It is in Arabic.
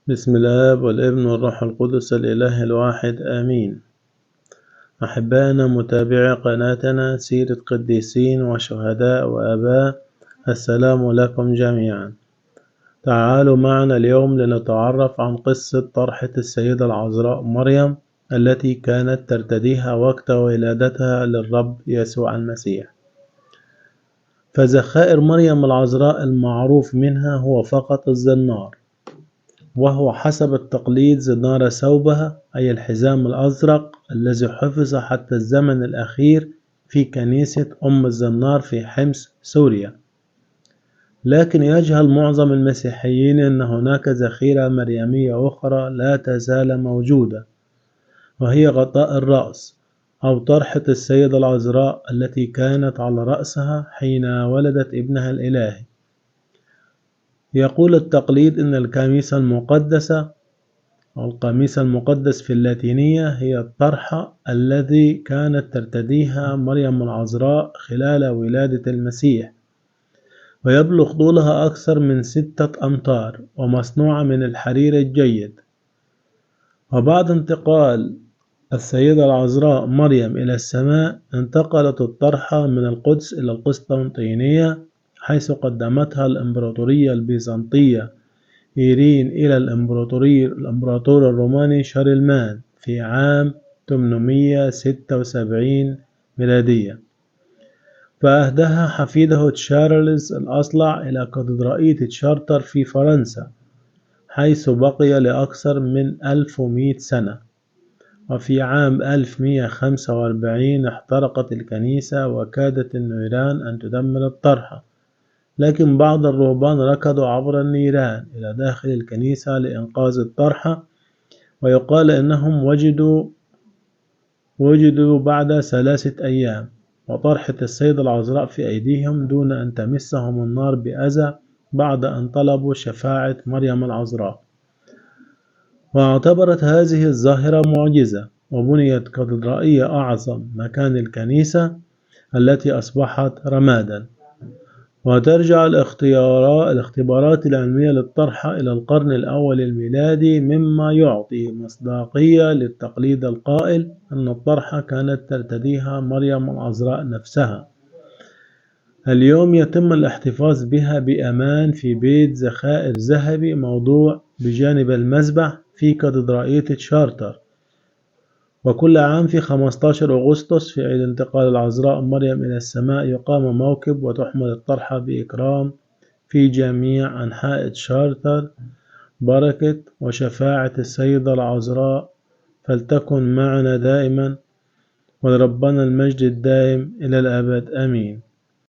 بسم الآب والابن والروح القدس الإله الواحد آمين. أحبائنا متابعي قناتنا سيرة قديسين وشهداء وآباء، السلام لكم جميعا. تعالوا معنا اليوم لنتعرف عن قصة طرحة السيدة العذراء مريم التي كانت ترتديها وقت ولادتها للرب يسوع المسيح. فذخائر مريم العذراء المعروف منها هو فقط الزنار، وهو حسب التقليد زنار ثوبها أي الحزام الأزرق الذي حفظ حتى الزمن الأخير في كنيسة أم الزنار في حمص سوريا. لكن يجهل معظم المسيحيين أن هناك ذخيرة مريمية أخرى لا تزال موجودة، وهي غطاء الرأس أو طرحة السيدة العذراء التي كانت على رأسها حين ولدت ابنها الإلهي. يقول التقليد أن القميص المقدس في اللاتينية هي الطرحة الذي كانت ترتديها مريم العذراء خلال ولادة المسيح، ويبلغ طولها أكثر من 6 أمتار ومصنوعة من الحرير الجيد. وبعد انتقال السيدة العذراء مريم إلى السماء، انتقلت الطرحة من القدس إلى القسطنطينية، حيث قدمتها الإمبراطورية البيزنطية إيرين إلى الإمبراطور الروماني شارلمان في عام 876 ميلادية، فأهداها حفيده تشارلز الأصلع إلى كاتدرائية تشارتر في فرنسا، حيث بقي لأكثر من 1100 سنة. وفي عام 1145 احترقت الكنيسة وكادت النيران أن تدمر الطرحة، لكن بعض الرهبان ركضوا عبر النيران إلى داخل الكنيسة لإنقاذ الطرحة، ويقال إنهم وجدوا بعد 3 أيام وطرحة السيدة العذراء في أيديهم دون أن تمسهم النار بأذى، بعد أن طلبوا شفاعة مريم العذراء. واعتبرت هذه الظاهرة معجزة، وبنيت كاتدرائية أعظم مكان الكنيسة التي أصبحت رمادا. وترجع الاختبارات العلمية للطرحة إلى القرن الأول الميلادي، مما يعطي مصداقية للتقليد القائل أن الطرحة كانت ترتديها مريم العذراء نفسها. اليوم يتم الاحتفاظ بها بأمان في بيت ذخائر ذهبي موضوع بجانب المذبح في كاتدرائية تشارتر. وكل عام في 15 أغسطس في عيد انتقال العذراء مريم إلى السماء يقام موكب وتحمل الطرحة بإكرام في جميع أنحاء تشارتر. بركة وشفاعة السيدة العذراء فلتكن معنا دائما، ولربنا المجد الدائم إلى الأبد آمين.